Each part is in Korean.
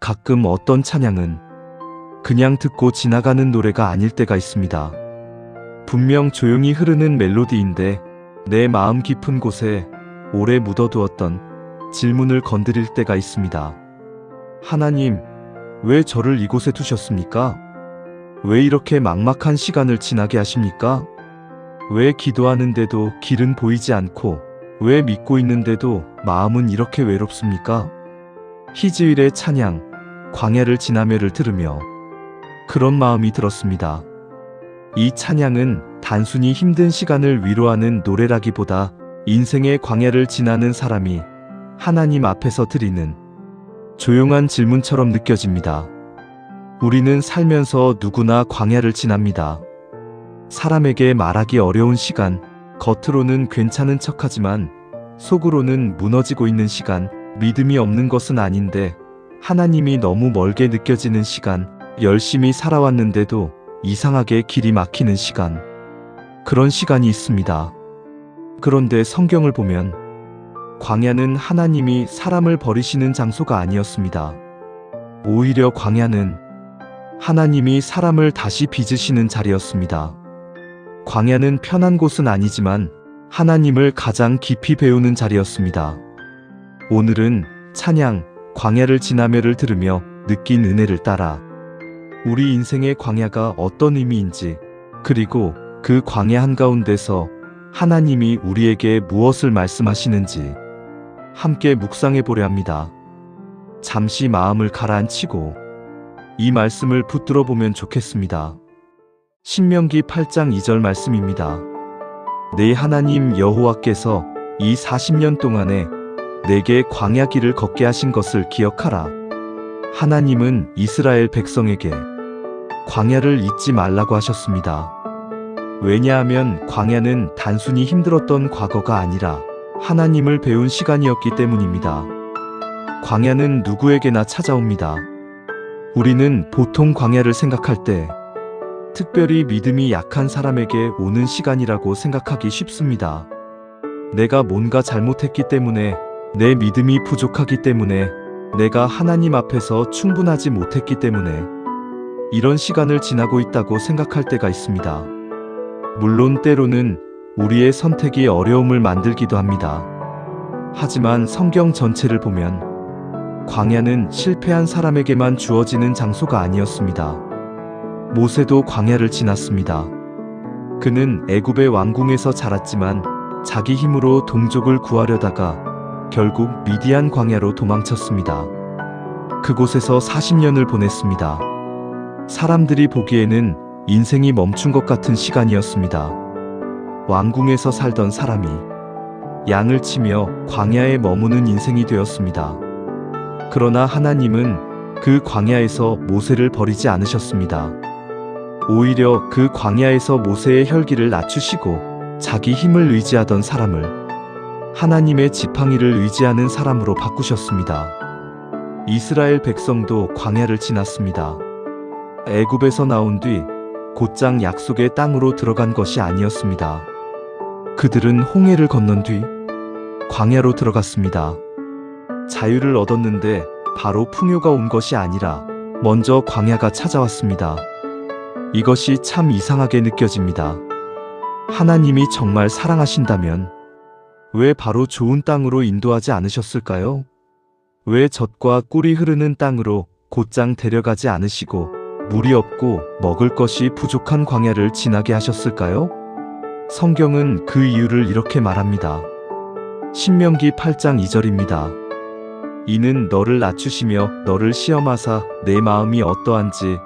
가끔 어떤 찬양은 그냥 듣고 지나가는 노래가 아닐 때가 있습니다. 분명 조용히 흐르는 멜로디인데 내 마음 깊은 곳에 오래 묻어두었던 질문을 건드릴 때가 있습니다. 하나님, 왜 저를 이곳에 두셨습니까? 왜 이렇게 막막한 시간을 지나게 하십니까? 왜 기도하는데도 길은 보이지 않고, 왜 믿고 있는데도 마음은 이렇게 외롭습니까? 희즈일의 찬양, 광야를 지나며를 들으며 그런 마음이 들었습니다. 이 찬양은 단순히 힘든 시간을 위로하는 노래라기보다 인생의 광야를 지나는 사람이 하나님 앞에서 드리는 조용한 질문처럼 느껴집니다. 우리는 살면서 누구나 광야를 지납니다. 사람에게 말하기 어려운 시간, 겉으로는 괜찮은 척하지만 속으로는 무너지고 있는 시간, 믿음이 없는 것은 아닌데 하나님이 너무 멀게 느껴지는 시간, 열심히 살아왔는데도 이상하게 길이 막히는 시간, 그런 시간이 있습니다. 그런데 성경을 보면 광야는 하나님이 사람을 버리시는 장소가 아니었습니다. 오히려 광야는 하나님이 사람을 다시 빚으시는 자리였습니다. 광야는 편한 곳은 아니지만 하나님을 가장 깊이 배우는 자리였습니다. 오늘은 찬양, 광야를 지나며를 들으며 느낀 은혜를 따라 우리 인생의 광야가 어떤 의미인지, 그리고 그 광야 한가운데서 하나님이 우리에게 무엇을 말씀하시는지 함께 묵상해 보려 합니다. 잠시 마음을 가라앉히고 이 말씀을 붙들어 보면 좋겠습니다. 신명기 8장 2절 말씀입니다. 내 하나님 여호와께서 이 40년 동안에 내게 광야 길을 걷게 하신 것을 기억하라. 하나님은 이스라엘 백성에게 광야를 잊지 말라고 하셨습니다. 왜냐하면 광야는 단순히 힘들었던 과거가 아니라 하나님을 배운 시간이었기 때문입니다. 광야는 누구에게나 찾아옵니다. 우리는 보통 광야를 생각할 때 특별히 믿음이 약한 사람에게 오는 시간이라고 생각하기 쉽습니다. 내가 뭔가 잘못했기 때문에, 내 믿음이 부족하기 때문에, 내가 하나님 앞에서 충분하지 못했기 때문에 이런 시간을 지나고 있다고 생각할 때가 있습니다. 물론 때로는 우리의 선택이 어려움을 만들기도 합니다. 하지만 성경 전체를 보면 광야는 실패한 사람에게만 주어지는 장소가 아니었습니다. 모세도 광야를 지났습니다. 그는 애굽의 왕궁에서 자랐지만 자기 힘으로 동족을 구하려다가 결국 미디안 광야로 도망쳤습니다. 그곳에서 40년을 보냈습니다. 사람들이 보기에는 인생이 멈춘 것 같은 시간이었습니다. 왕궁에서 살던 사람이 양을 치며 광야에 머무는 인생이 되었습니다. 그러나 하나님은 그 광야에서 모세를 버리지 않으셨습니다. 오히려 그 광야에서 모세의 혈기를 낮추시고 자기 힘을 의지하던 사람을 하나님의 지팡이를 의지하는 사람으로 바꾸셨습니다. 이스라엘 백성도 광야를 지났습니다. 애굽에서 나온 뒤 곧장 약속의 땅으로 들어간 것이 아니었습니다. 그들은 홍해를 건넌 뒤 광야로 들어갔습니다. 자유를 얻었는데 바로 풍요가 온 것이 아니라 먼저 광야가 찾아왔습니다. 이것이 참 이상하게 느껴집니다. 하나님이 정말 사랑하신다면 왜 바로 좋은 땅으로 인도하지 않으셨을까요? 왜 젖과 꿀이 흐르는 땅으로 곧장 데려가지 않으시고 물이 없고 먹을 것이 부족한 광야를 지나게 하셨을까요? 성경은 그 이유를 이렇게 말합니다. 신명기 8장 2절입니다. 이는 너를 낮추시며 너를 시험하사 내 마음이 어떠한지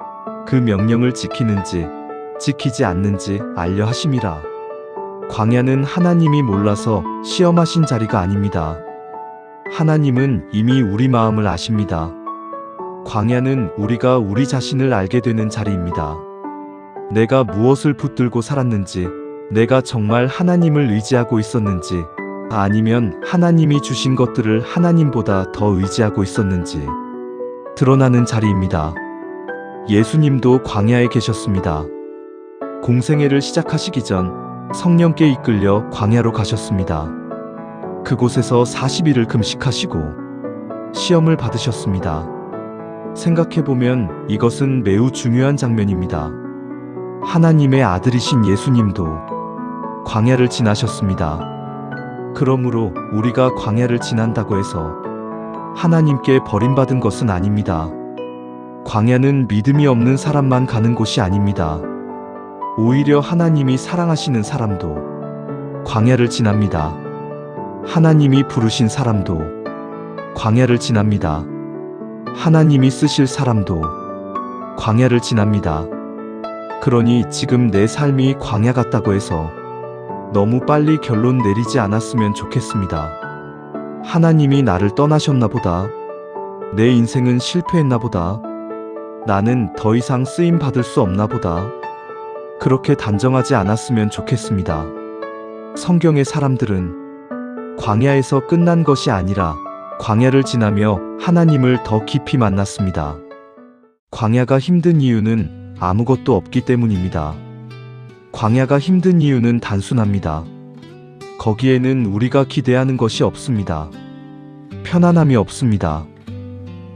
그 명령을 지키는지 지키지 않는지 알려 하심이라. 광야는 하나님이 몰라서 시험하신 자리가 아닙니다. 하나님은 이미 우리 마음을 아십니다. 광야는 우리가 우리 자신을 알게 되는 자리입니다. 내가 무엇을 붙들고 살았는지, 내가 정말 하나님을 의지하고 있었는지, 아니면 하나님이 주신 것들을 하나님보다 더 의지하고 있었는지 드러나는 자리입니다. 예수님도 광야에 계셨습니다. 공생애를 시작하시기 전 성령께 이끌려 광야로 가셨습니다. 그곳에서 40일을 금식하시고 시험을 받으셨습니다. 생각해보면 이것은 매우 중요한 장면입니다. 하나님의 아들이신 예수님도 광야를 지나셨습니다. 그러므로 우리가 광야를 지난다고 해서 하나님께 버림받은 것은 아닙니다. 광야는 믿음이 없는 사람만 가는 곳이 아닙니다. 오히려 하나님이 사랑하시는 사람도 광야를 지납니다. 하나님이 부르신 사람도 광야를 지납니다. 하나님이 쓰실 사람도 광야를 지납니다. 그러니 지금 내 삶이 광야 같다고 해서 너무 빨리 결론 내리지 않았으면 좋겠습니다. 하나님이 나를 떠나셨나 보다. 내 인생은 실패했나 보다. 나는 더 이상 쓰임 받을 수 없나 보다. 그렇게 단정하지 않았으면 좋겠습니다. 성경의 사람들은 광야에서 끝난 것이 아니라 광야를 지나며 하나님을 더 깊이 만났습니다. 광야가 힘든 이유는 아무것도 없기 때문입니다. 광야가 힘든 이유는 단순합니다. 거기에는 우리가 기대하는 것이 없습니다. 편안함이 없습니다.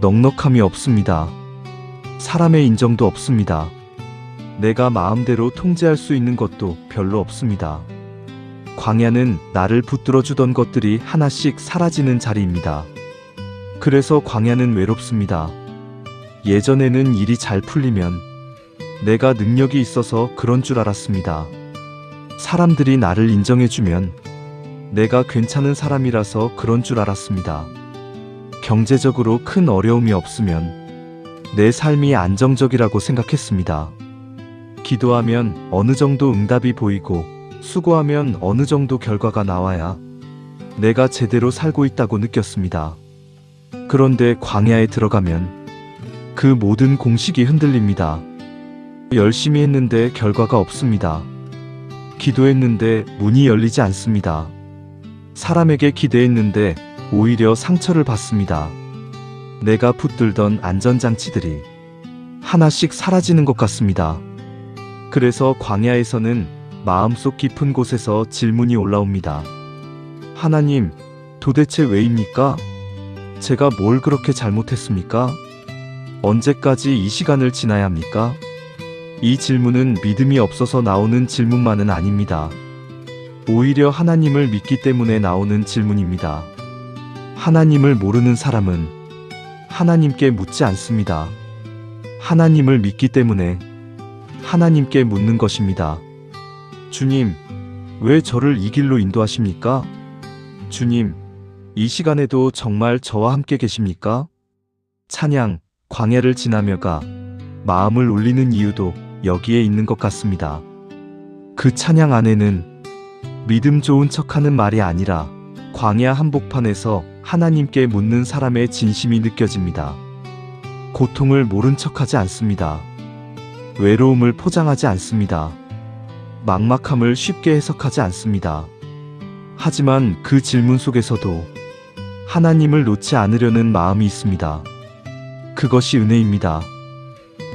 넉넉함이 없습니다. 사람의 인정도 없습니다. 내가 마음대로 통제할 수 있는 것도 별로 없습니다. 광야는 나를 붙들어 주던 것들이 하나씩 사라지는 자리입니다. 그래서 광야는 외롭습니다. 예전에는 일이 잘 풀리면 내가 능력이 있어서 그런 줄 알았습니다. 사람들이 나를 인정해주면 내가 괜찮은 사람이라서 그런 줄 알았습니다. 경제적으로 큰 어려움이 없으면 내 삶이 안정적이라고 생각했습니다. 기도하면 어느 정도 응답이 보이고 수고하면 어느 정도 결과가 나와야 내가 제대로 살고 있다고 느꼈습니다. 그런데 광야에 들어가면 그 모든 공식이 흔들립니다. 열심히 했는데 결과가 없습니다. 기도했는데 문이 열리지 않습니다. 사람에게 기대했는데 오히려 상처를 받습니다. 내가 붙들던 안전장치들이 하나씩 사라지는 것 같습니다. 그래서 광야에서는 마음속 깊은 곳에서 질문이 올라옵니다. 하나님, 도대체 왜입니까? 제가 뭘 그렇게 잘못했습니까? 언제까지 이 시간을 지나야 합니까? 이 질문은 믿음이 없어서 나오는 질문만은 아닙니다. 오히려 하나님을 믿기 때문에 나오는 질문입니다. 하나님을 모르는 사람은 하나님께 묻지 않습니다. 하나님을 믿기 때문에 하나님께 묻는 것입니다. 주님, 왜 저를 이 길로 인도하십니까? 주님, 이 시간에도 정말 저와 함께 계십니까? 찬양, 광야를 지나며가 마음을 울리는 이유도 여기에 있는 것 같습니다. 그 찬양 안에는 믿음 좋은 척하는 말이 아니라 광야 한복판에서 하나님께 묻는 사람의 진심이 느껴집니다. 고통을 모른 척하지 않습니다. 외로움을 포장하지 않습니다. 막막함을 쉽게 해석하지 않습니다. 하지만 그 질문 속에서도 하나님을 놓지 않으려는 마음이 있습니다. 그것이 은혜입니다.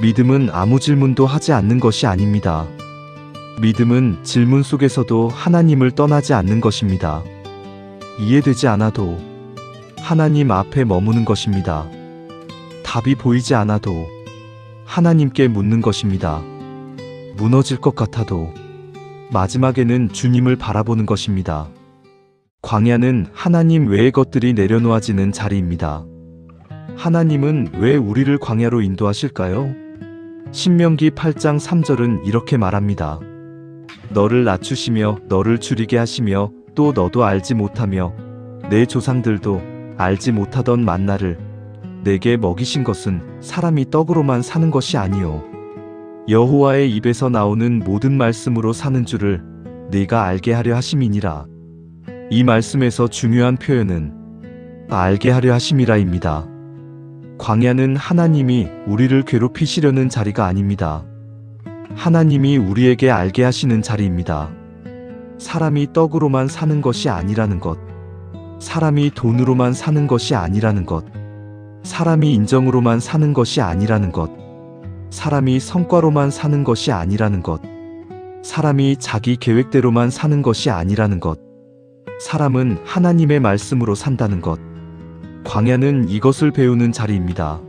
믿음은 아무 질문도 하지 않는 것이 아닙니다. 믿음은 질문 속에서도 하나님을 떠나지 않는 것입니다. 이해되지 않아도 하나님 앞에 머무는 것입니다. 답이 보이지 않아도 하나님께 묻는 것입니다. 무너질 것 같아도 마지막에는 주님을 바라보는 것입니다. 광야는 하나님 외의 것들이 내려놓아지는 자리입니다. 하나님은 왜 우리를 광야로 인도하실까요? 신명기 8장 3절은 이렇게 말합니다. 너를 낮추시며 너를 줄이게 하시며 또 너도 알지 못하며 내 조상들도 알지 못하던 만나를 내게 먹이신 것은 사람이 떡으로만 사는 것이 아니요 여호와의 입에서 나오는 모든 말씀으로 사는 줄을 네가 알게 하려 하심이니라. 이 말씀에서 중요한 표현은 알게 하려 하심이라입니다. 광야는 하나님이 우리를 괴롭히시려는 자리가 아닙니다. 하나님이 우리에게 알게 하시는 자리입니다. 사람이 떡으로만 사는 것이 아니라는 것, 사람이 돈으로만 사는 것이 아니라는 것, 사람이 인정으로만 사는 것이 아니라는 것, 사람이 성과로만 사는 것이 아니라는 것, 사람이 자기 계획대로만 사는 것이 아니라는 것, 사람은 하나님의 말씀으로 산다는 것. 광야는 이것을 배우는 자리입니다.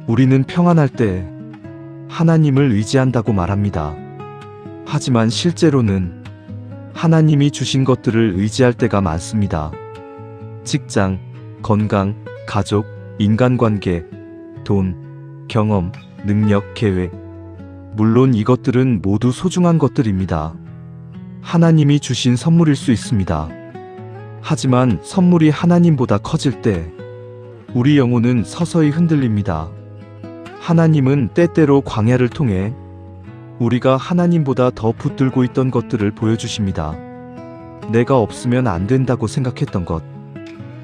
우리는 평안할 때 하나님을 의지한다고 말합니다. 하지만 실제로는 하나님이 주신 것들을 의지할 때가 많습니다. 직장, 건강, 가족, 인간관계, 돈, 경험, 능력, 계획. 물론 이것들은 모두 소중한 것들입니다. 하나님이 주신 선물일 수 있습니다. 하지만 선물이 하나님보다 커질 때 우리 영혼은 서서히 흔들립니다. 하나님은 때때로 광야를 통해 우리가 하나님보다 더 붙들고 있던 것들을 보여주십니다. 내가 없으면 안 된다고 생각했던 것,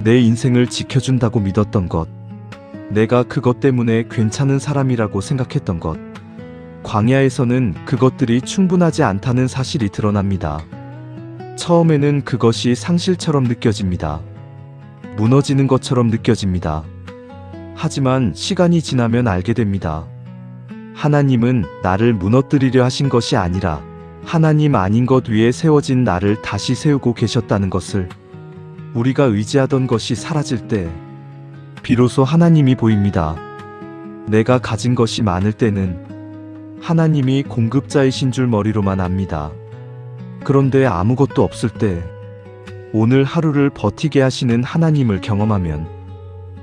내 인생을 지켜준다고 믿었던 것, 내가 그것 때문에 괜찮은 사람이라고 생각했던 것. 광야에서는 그것들이 충분하지 않다는 사실이 드러납니다. 처음에는 그것이 상실처럼 느껴집니다. 무너지는 것처럼 느껴집니다. 하지만 시간이 지나면 알게 됩니다. 하나님은 나를 무너뜨리려 하신 것이 아니라 하나님 아닌 것 위에 세워진 나를 다시 세우고 계셨다는 것을. 우리가 의지하던 것이 사라질 때 비로소 하나님이 보입니다. 내가 가진 것이 많을 때는 하나님이 공급자이신 줄 머리로만 압니다. 그런데 아무것도 없을 때 오늘 하루를 버티게 하시는 하나님을 경험하면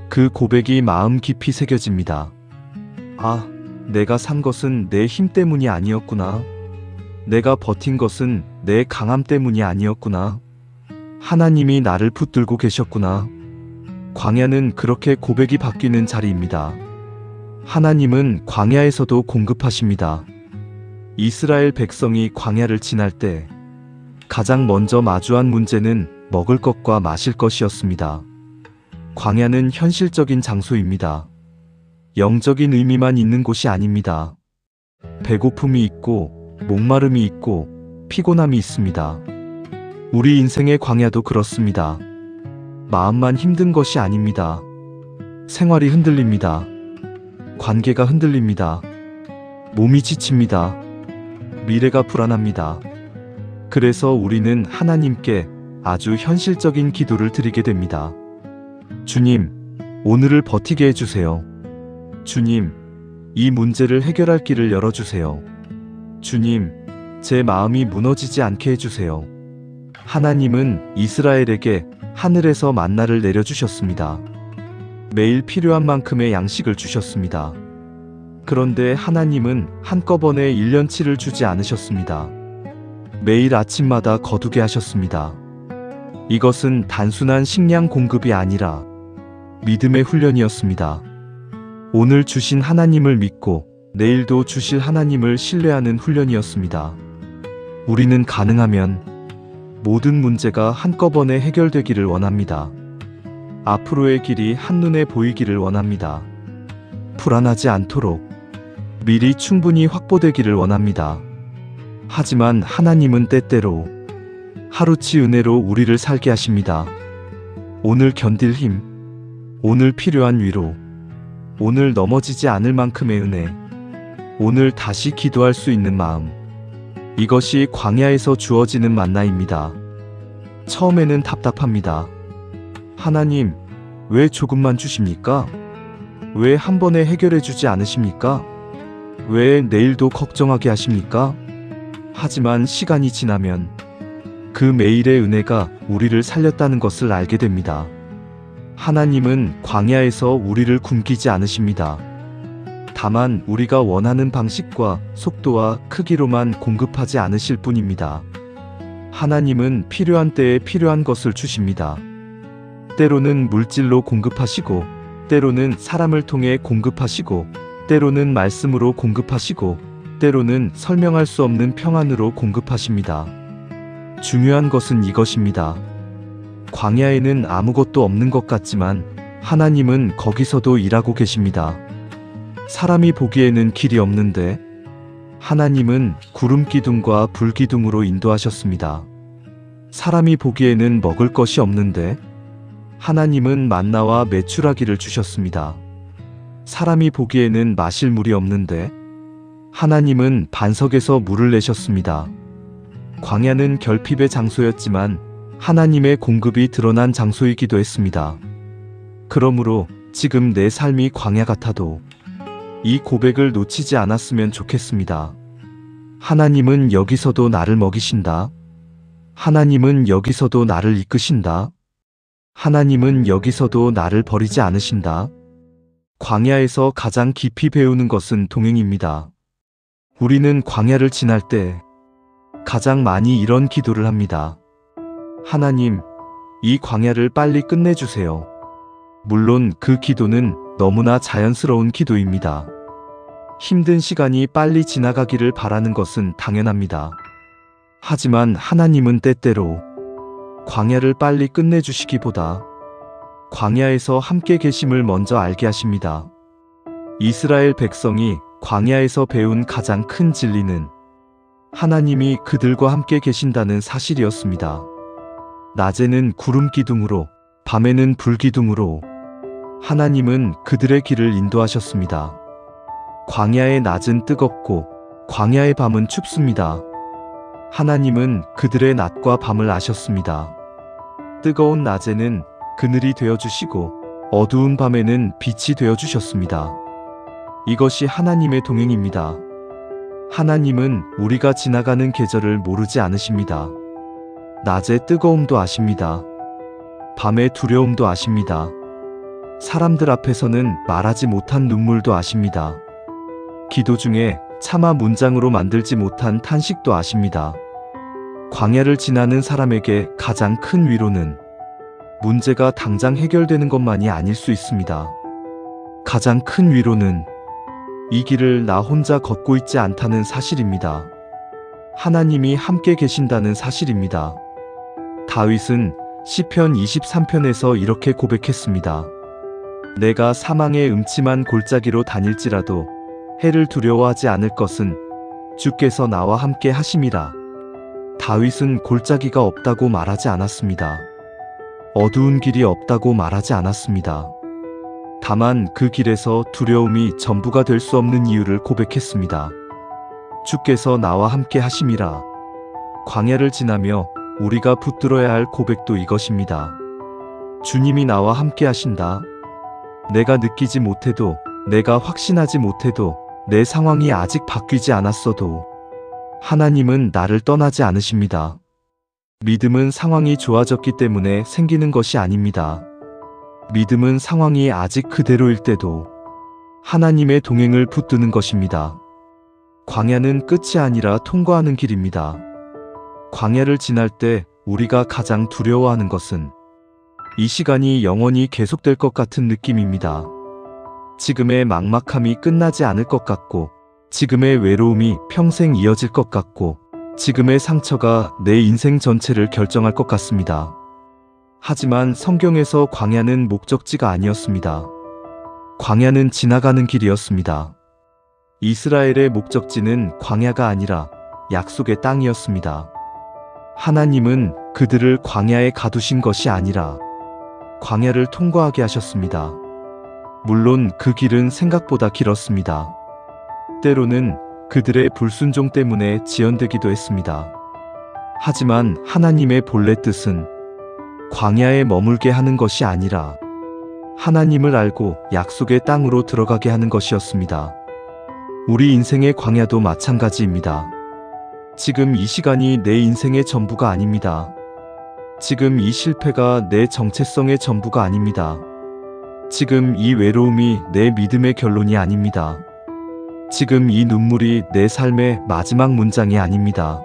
그 고백이 마음 깊이 새겨집니다. 아, 내가 산 것은 내 힘 때문이 아니었구나. 내가 버틴 것은 내 강함 때문이 아니었구나. 하나님이 나를 붙들고 계셨구나. 광야는 그렇게 고백이 바뀌는 자리입니다. 하나님은 광야에서도 공급하십니다. 이스라엘 백성이 광야를 지날 때 가장 먼저 마주한 문제는 먹을 것과 마실 것이었습니다. 광야는 현실적인 장소입니다. 영적인 의미만 있는 곳이 아닙니다. 배고픔이 있고 목마름이 있고 피곤함이 있습니다. 우리 인생의 광야도 그렇습니다. 마음만 힘든 것이 아닙니다. 생활이 흔들립니다. 관계가 흔들립니다. 몸이 지칩니다. 미래가 불안합니다. 그래서 우리는 하나님께 아주 현실적인 기도를 드리게 됩니다. 주님, 오늘을 버티게 해주세요. 주님, 이 문제를 해결할 길을 열어주세요. 주님, 제 마음이 무너지지 않게 해주세요. 하나님은 이스라엘에게 하늘에서 만나를 내려주셨습니다. 매일 필요한 만큼의 양식을 주셨습니다. 그런데 하나님은 한꺼번에 1년치를 주지 않으셨습니다. 매일 아침마다 거두게 하셨습니다. 이것은 단순한 식량 공급이 아니라 믿음의 훈련이었습니다. 오늘 주신 하나님을 믿고 내일도 주실 하나님을 신뢰하는 훈련이었습니다. 우리는 가능하면 모든 문제가 한꺼번에 해결되기를 원합니다. 앞으로의 길이 한눈에 보이기를 원합니다. 불안하지 않도록 미리 충분히 확보되기를 원합니다. 하지만 하나님은 때때로 하루치 은혜로 우리를 살게 하십니다. 오늘 견딜 힘, 오늘 필요한 위로, 오늘 넘어지지 않을 만큼의 은혜, 오늘 다시 기도할 수 있는 마음. 이것이 광야에서 주어지는 만나입니다. 처음에는 답답합니다. 하나님, 왜 조금만 주십니까? 왜 한 번에 해결해 주지 않으십니까? 왜 내일도 걱정하게 하십니까? 하지만 시간이 지나면 그 매일의 은혜가 우리를 살렸다는 것을 알게 됩니다. 하나님은 광야에서 우리를 굶기지 않으십니다. 다만 우리가 원하는 방식과 속도와 크기로만 공급하지 않으실 뿐입니다. 하나님은 필요한 때에 필요한 것을 주십니다. 때로는 물질로 공급하시고, 때로는 사람을 통해 공급하시고, 때로는 말씀으로 공급하시고, 때로는 설명할 수 없는 평안으로 공급하십니다. 중요한 것은 이것입니다. 광야에는 아무것도 없는 것 같지만 하나님은 거기서도 일하고 계십니다. 사람이 보기에는 길이 없는데 하나님은 구름 기둥과 불 기둥으로 인도하셨습니다. 사람이 보기에는 먹을 것이 없는데 하나님은 만나와 메추라기를 주셨습니다. 사람이 보기에는 마실 물이 없는데 하나님은 반석에서 물을 내셨습니다. 광야는 결핍의 장소였지만 하나님의 공급이 드러난 장소이기도 했습니다. 그러므로 지금 내 삶이 광야 같아도 이 고백을 놓치지 않았으면 좋겠습니다. 하나님은 여기서도 나를 먹이신다. 하나님은 여기서도 나를 이끄신다. 하나님은 여기서도 나를 버리지 않으신다. 광야에서 가장 깊이 배우는 것은 동행입니다. 우리는 광야를 지날 때 가장 많이 이런 기도를 합니다. 하나님, 이 광야를 빨리 끝내주세요. 물론 그 기도는 너무나 자연스러운 기도입니다. 힘든 시간이 빨리 지나가기를 바라는 것은 당연합니다. 하지만 하나님은 때때로 광야를 빨리 끝내주시기보다 광야에서 함께 계심을 먼저 알게 하십니다. 이스라엘 백성이 광야에서 배운 가장 큰 진리는 하나님이 그들과 함께 계신다는 사실이었습니다. 낮에는 구름 기둥으로, 밤에는 불 기둥으로 하나님은 그들의 길을 인도하셨습니다. 광야의 낮은 뜨겁고 광야의 밤은 춥습니다. 하나님은 그들의 낮과 밤을 아셨습니다. 뜨거운 낮에는 그늘이 되어주시고 어두운 밤에는 빛이 되어주셨습니다. 이것이 하나님의 동행입니다. 하나님은 우리가 지나가는 계절을 모르지 않으십니다. 낮의 뜨거움도 아십니다. 밤의 두려움도 아십니다. 사람들 앞에서는 말하지 못한 눈물도 아십니다. 기도 중에 차마 문장으로 만들지 못한 탄식도 아십니다. 광야를 지나는 사람에게 가장 큰 위로는 문제가 당장 해결되는 것만이 아닐 수 있습니다. 가장 큰 위로는 이 길을 나 혼자 걷고 있지 않다는 사실입니다. 하나님이 함께 계신다는 사실입니다. 다윗은 시편 23편에서 이렇게 고백했습니다. 내가 사망의 음침한 골짜기로 다닐지라도 해를 두려워하지 않을 것은 주께서 나와 함께 하심이라. 다윗은 골짜기가 없다고 말하지 않았습니다. 어두운 길이 없다고 말하지 않았습니다. 다만 그 길에서 두려움이 전부가 될 수 없는 이유를 고백했습니다. 주께서 나와 함께 하심이라. 광야를 지나며 우리가 붙들어야 할 고백도 이것입니다. 주님이 나와 함께 하신다. 내가 느끼지 못해도, 내가 확신하지 못해도, 내 상황이 아직 바뀌지 않았어도 하나님은 나를 떠나지 않으십니다. 믿음은 상황이 좋아졌기 때문에 생기는 것이 아닙니다. 믿음은 상황이 아직 그대로일 때도 하나님의 동행을 붙드는 것입니다. 광야는 끝이 아니라 통과하는 길입니다. 광야를 지날 때 우리가 가장 두려워하는 것은 이 시간이 영원히 계속될 것 같은 느낌입니다. 지금의 막막함이 끝나지 않을 것 같고, 지금의 외로움이 평생 이어질 것 같고, 지금의 상처가 내 인생 전체를 결정할 것 같습니다. 하지만 성경에서 광야는 목적지가 아니었습니다. 광야는 지나가는 길이었습니다. 이스라엘의 목적지는 광야가 아니라 약속의 땅이었습니다. 하나님은 그들을 광야에 가두신 것이 아니라 광야를 통과하게 하셨습니다. 물론 그 길은 생각보다 길었습니다. 때로는 그들의 불순종 때문에 지연되기도 했습니다. 하지만 하나님의 본래 뜻은 광야에 머물게 하는 것이 아니라 하나님을 알고 약속의 땅으로 들어가게 하는 것이었습니다. 우리 인생의 광야도 마찬가지입니다. 지금 이 시간이 내 인생의 전부가 아닙니다. 지금 이 실패가 내 정체성의 전부가 아닙니다. 지금 이 외로움이 내 믿음의 결론이 아닙니다. 지금 이 눈물이 내 삶의 마지막 문장이 아닙니다.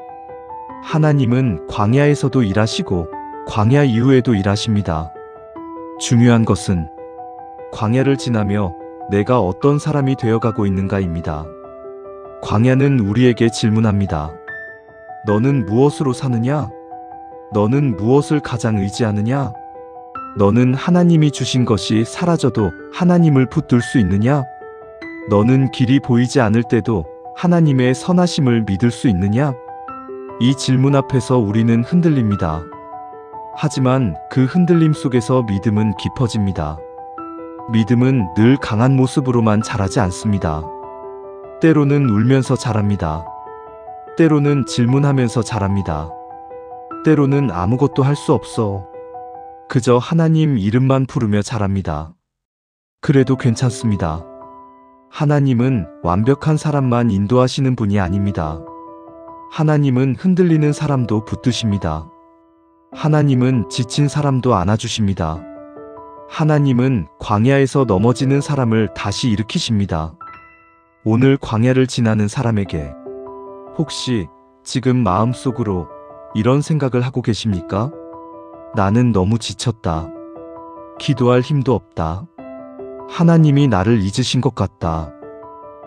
하나님은 광야에서도 일하시고 광야 이후에도 일하십니다. 중요한 것은 광야를 지나며 내가 어떤 사람이 되어가고 있는가입니다. 광야는 우리에게 질문합니다. 너는 무엇으로 사느냐? 너는 무엇을 가장 의지하느냐? 너는 하나님이 주신 것이 사라져도 하나님을 붙들 수 있느냐? 너는 길이 보이지 않을 때도 하나님의 선하심을 믿을 수 있느냐? 이 질문 앞에서 우리는 흔들립니다. 하지만 그 흔들림 속에서 믿음은 깊어집니다. 믿음은 늘 강한 모습으로만 자라지 않습니다. 때로는 울면서 자랍니다. 때로는 질문하면서 자랍니다. 때로는 아무것도 할 수 없어. 그저 하나님 이름만 부르며 자랍니다. 그래도 괜찮습니다. 하나님은 완벽한 사람만 인도하시는 분이 아닙니다. 하나님은 흔들리는 사람도 붙드십니다. 하나님은 지친 사람도 안아주십니다. 하나님은 광야에서 넘어지는 사람을 다시 일으키십니다. 오늘 광야를 지나는 사람에게 혹시 지금 마음속으로 이런 생각을 하고 계십니까? 나는 너무 지쳤다. 기도할 힘도 없다. 하나님이 나를 잊으신 것 같다.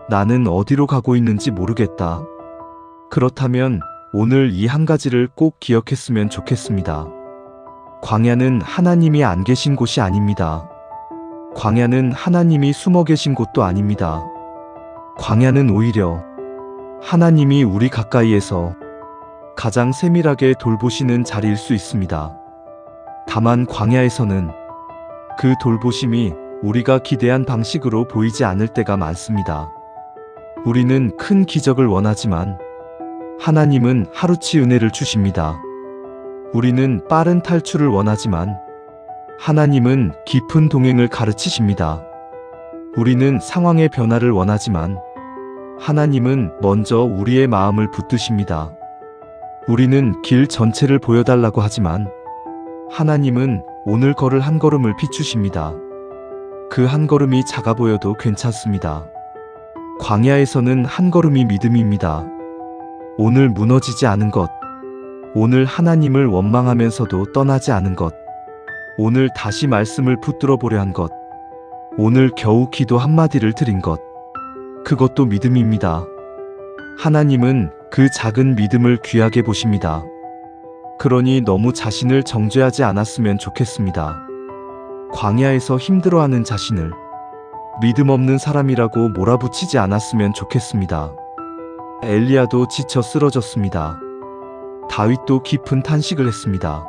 나는 어디로 가고 있는지 모르겠다. 그렇다면 오늘 이 한 가지를 꼭 기억했으면 좋겠습니다. 광야는 하나님이 안 계신 곳이 아닙니다. 광야는 하나님이 숨어 계신 곳도 아닙니다. 광야는 오히려 하나님이 우리 가까이에서 가장 세밀하게 돌보시는 자리일 수 있습니다. 다만 광야에서는 그 돌보심이 우리가 기대한 방식으로 보이지 않을 때가 많습니다. 우리는 큰 기적을 원하지만 하나님은 하루치 은혜를 주십니다. 우리는 빠른 탈출을 원하지만 하나님은 깊은 동행을 가르치십니다. 우리는 상황의 변화를 원하지만 하나님은 먼저 우리의 마음을 붙드십니다. 우리는 길 전체를 보여달라고 하지만 하나님은 오늘 걸을 한 걸음을 비추십니다. 그 한 걸음이 작아 보여도 괜찮습니다. 광야에서는 한 걸음이 믿음입니다. 오늘 무너지지 않은 것, 오늘 하나님을 원망하면서도 떠나지 않은 것, 오늘 다시 말씀을 붙들어 보려 한 것, 오늘 겨우 기도 한마디를 드린 것, 그것도 믿음입니다. 하나님은 그 작은 믿음을 귀하게 보십니다. 그러니 너무 자신을 정죄하지 않았으면 좋겠습니다. 광야에서 힘들어하는 자신을 믿음 없는 사람이라고 몰아붙이지 않았으면 좋겠습니다. 엘리야도 지쳐 쓰러졌습니다. 다윗도 깊은 탄식을 했습니다.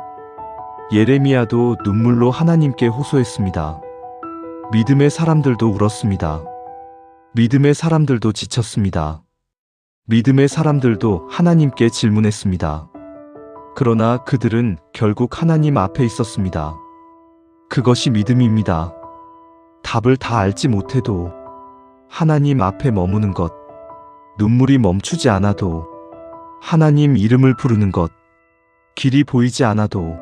예레미야도 눈물로 하나님께 호소했습니다. 믿음의 사람들도 울었습니다. 믿음의 사람들도 지쳤습니다. 믿음의 사람들도 하나님께 질문했습니다. 그러나 그들은 결국 하나님 앞에 있었습니다. 그것이 믿음입니다. 답을 다 알지 못해도 하나님 앞에 머무는 것, 눈물이 멈추지 않아도 하나님 이름을 부르는 것, 길이 보이지 않아도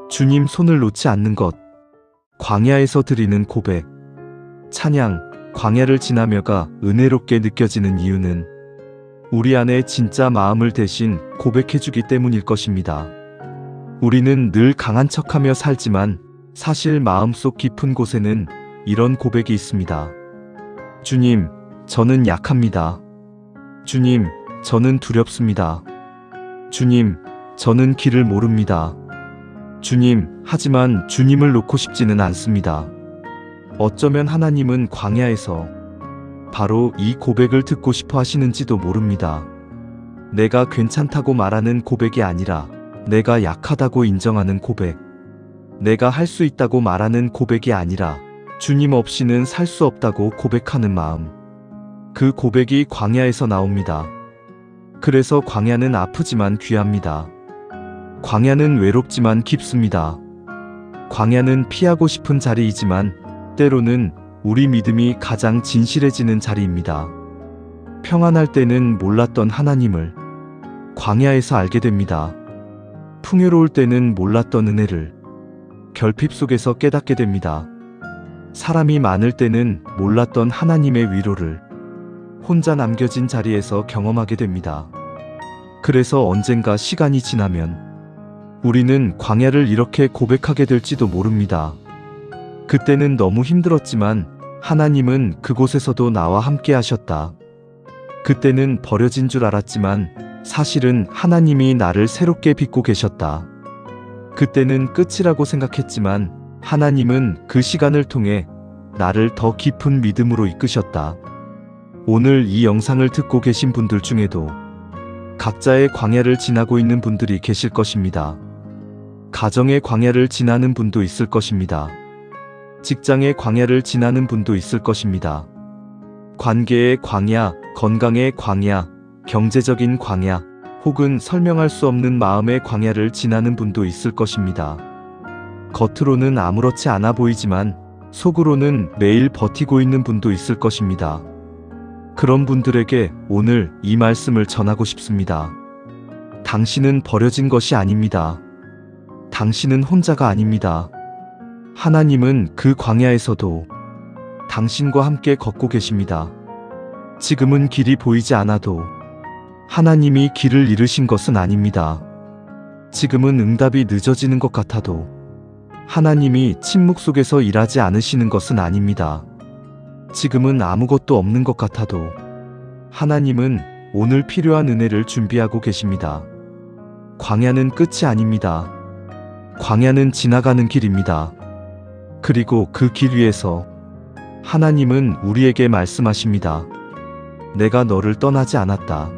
주님 손을 놓지 않는 것, 광야에서 드리는 고백, 찬양, 광야를 지나며가 은혜롭게 느껴지는 이유는 우리 안에 진짜 마음을 대신 고백해주기 때문일 것입니다. 우리는 늘 강한 척하며 살지만 사실 마음속 깊은 곳에는 이런 고백이 있습니다. 주님, 저는 약합니다. 주님, 저는 두렵습니다. 주님, 저는 길을 모릅니다. 주님, 하지만 주님을 놓고 싶지는 않습니다. 어쩌면 하나님은 광야에서 바로 이 고백을 듣고 싶어 하시는지도 모릅니다. 내가 괜찮다고 말하는 고백이 아니라 내가 약하다고 인정하는 고백. 내가 할 수 있다고 말하는 고백이 아니라 주님 없이는 살 수 없다고 고백하는 마음. 그 고백이 광야에서 나옵니다. 그래서 광야는 아프지만 귀합니다. 광야는 외롭지만 깊습니다. 광야는 피하고 싶은 자리이지만 때로는 우리 믿음이 가장 진실해지는 자리입니다. 평안할 때는 몰랐던 하나님을 광야에서 알게 됩니다. 풍요로울 때는 몰랐던 은혜를 결핍 속에서 깨닫게 됩니다. 사람이 많을 때는 몰랐던 하나님의 위로를 혼자 남겨진 자리에서 경험하게 됩니다. 그래서 언젠가 시간이 지나면 우리는 광야를 이렇게 고백하게 될지도 모릅니다. 그때는 너무 힘들었지만 하나님은 그곳에서도 나와 함께 하셨다. 그때는 버려진 줄 알았지만 사실은 하나님이 나를 새롭게 빚고 계셨다. 그때는 끝이라고 생각했지만 하나님은 그 시간을 통해 나를 더 깊은 믿음으로 이끄셨다. 오늘 이 영상을 듣고 계신 분들 중에도 각자의 광야를 지나고 있는 분들이 계실 것입니다. 가정의 광야를 지나는 분도 있을 것입니다. 직장의 광야를 지나는 분도 있을 것입니다. 관계의 광야, 건강의 광야, 경제적인 광야, 혹은 설명할 수 없는 마음의 광야를 지나는 분도 있을 것입니다. 겉으로는 아무렇지 않아 보이지만 속으로는 매일 버티고 있는 분도 있을 것입니다. 그런 분들에게 오늘 이 말씀을 전하고 싶습니다. 당신은 버려진 것이 아닙니다. 당신은 혼자가 아닙니다. 하나님은 그 광야에서도 당신과 함께 걷고 계십니다. 지금은 길이 보이지 않아도 하나님이 길을 잃으신 것은 아닙니다. 지금은 응답이 늦어지는 것 같아도 하나님이 침묵 속에서 일하지 않으시는 것은 아닙니다. 지금은 아무것도 없는 것 같아도 하나님은 오늘 필요한 은혜를 준비하고 계십니다. 광야는 끝이 아닙니다. 광야는 지나가는 길입니다. 그리고 그 길 위에서 하나님은 우리에게 말씀하십니다. 내가 너를 떠나지 않았다.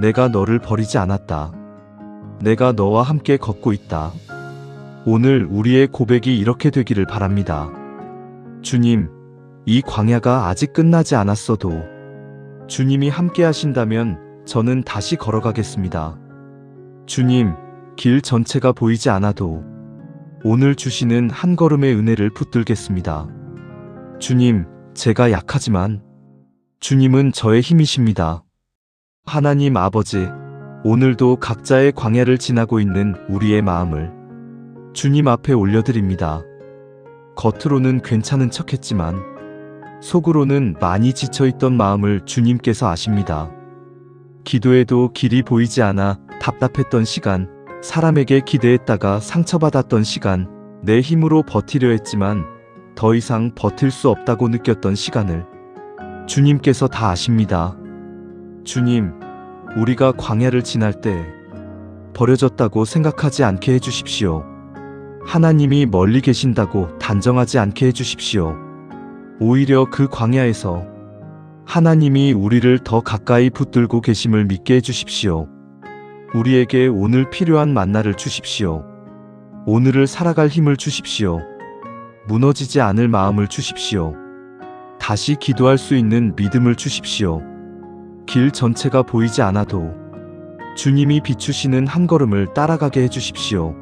내가 너를 버리지 않았다. 내가 너와 함께 걷고 있다. 오늘 우리의 고백이 이렇게 되기를 바랍니다. 주님, 이 광야가 아직 끝나지 않았어도 주님이 함께 하신다면 저는 다시 걸어가겠습니다. 주님, 길 전체가 보이지 않아도 오늘 주시는 한 걸음의 은혜를 붙들겠습니다. 주님, 제가 약하지만 주님은 저의 힘이십니다. 하나님 아버지, 오늘도 각자의 광야를 지나고 있는 우리의 마음을 주님 앞에 올려드립니다. 겉으로는 괜찮은 척했지만 속으로는 많이 지쳐있던 마음을 주님께서 아십니다. 기도해도 길이 보이지 않아 답답했던 시간, 사람에게 기대했다가 상처받았던 시간, 내 힘으로 버티려 했지만 더 이상 버틸 수 없다고 느꼈던 시간을 주님께서 다 아십니다. 주님, 우리가 광야를 지날 때 버려졌다고 생각하지 않게 해주십시오. 하나님이 멀리 계신다고 단정하지 않게 해주십시오. 오히려 그 광야에서 하나님이 우리를 더 가까이 붙들고 계심을 믿게 해주십시오. 우리에게 오늘 필요한 만나를 주십시오. 오늘을 살아갈 힘을 주십시오. 무너지지 않을 마음을 주십시오. 다시 기도할 수 있는 믿음을 주십시오. 길 전체가 보이지 않아도 주님이 비추시는 한 걸음을 따라가게 해주십시오.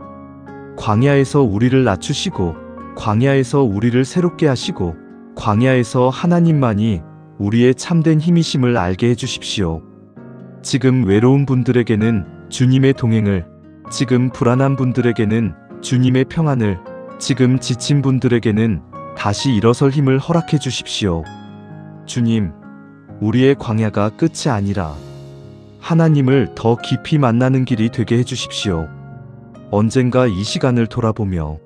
광야에서 우리를 낮추시고 광야에서 우리를 새롭게 하시고 광야에서 하나님만이 우리의 참된 힘이심을 알게 해주십시오. 지금 외로운 분들에게는 주님의 동행을, 지금 불안한 분들에게는 주님의 평안을, 지금 지친 분들에게는 다시 일어설 힘을 허락해 주십시오. 주님, 우리의 광야가 끝이 아니라 하나님을 더 깊이 만나는 길이 되게 해주십시오. 언젠가 이 시간을 돌아보며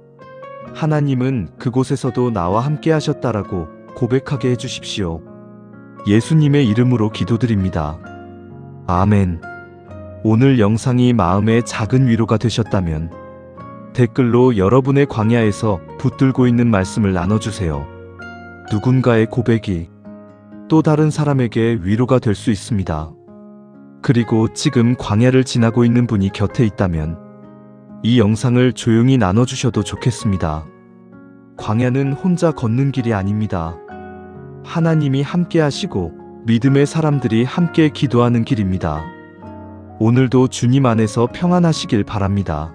하나님은 그곳에서도 나와 함께 하셨다라고 고백하게 해주십시오. 예수님의 이름으로 기도드립니다. 아멘. 오늘 영상이 마음에 작은 위로가 되셨다면 댓글로 여러분의 광야에서 붙들고 있는 말씀을 나눠주세요. 누군가의 고백이 또 다른 사람에게 위로가 될 수 있습니다. 그리고 지금 광야를 지나고 있는 분이 곁에 있다면 이 영상을 조용히 나눠주셔도 좋겠습니다. 광야는 혼자 걷는 길이 아닙니다. 하나님이 함께 하시고 믿음의 사람들이 함께 기도하는 길입니다. 오늘도 주님 안에서 평안하시길 바랍니다.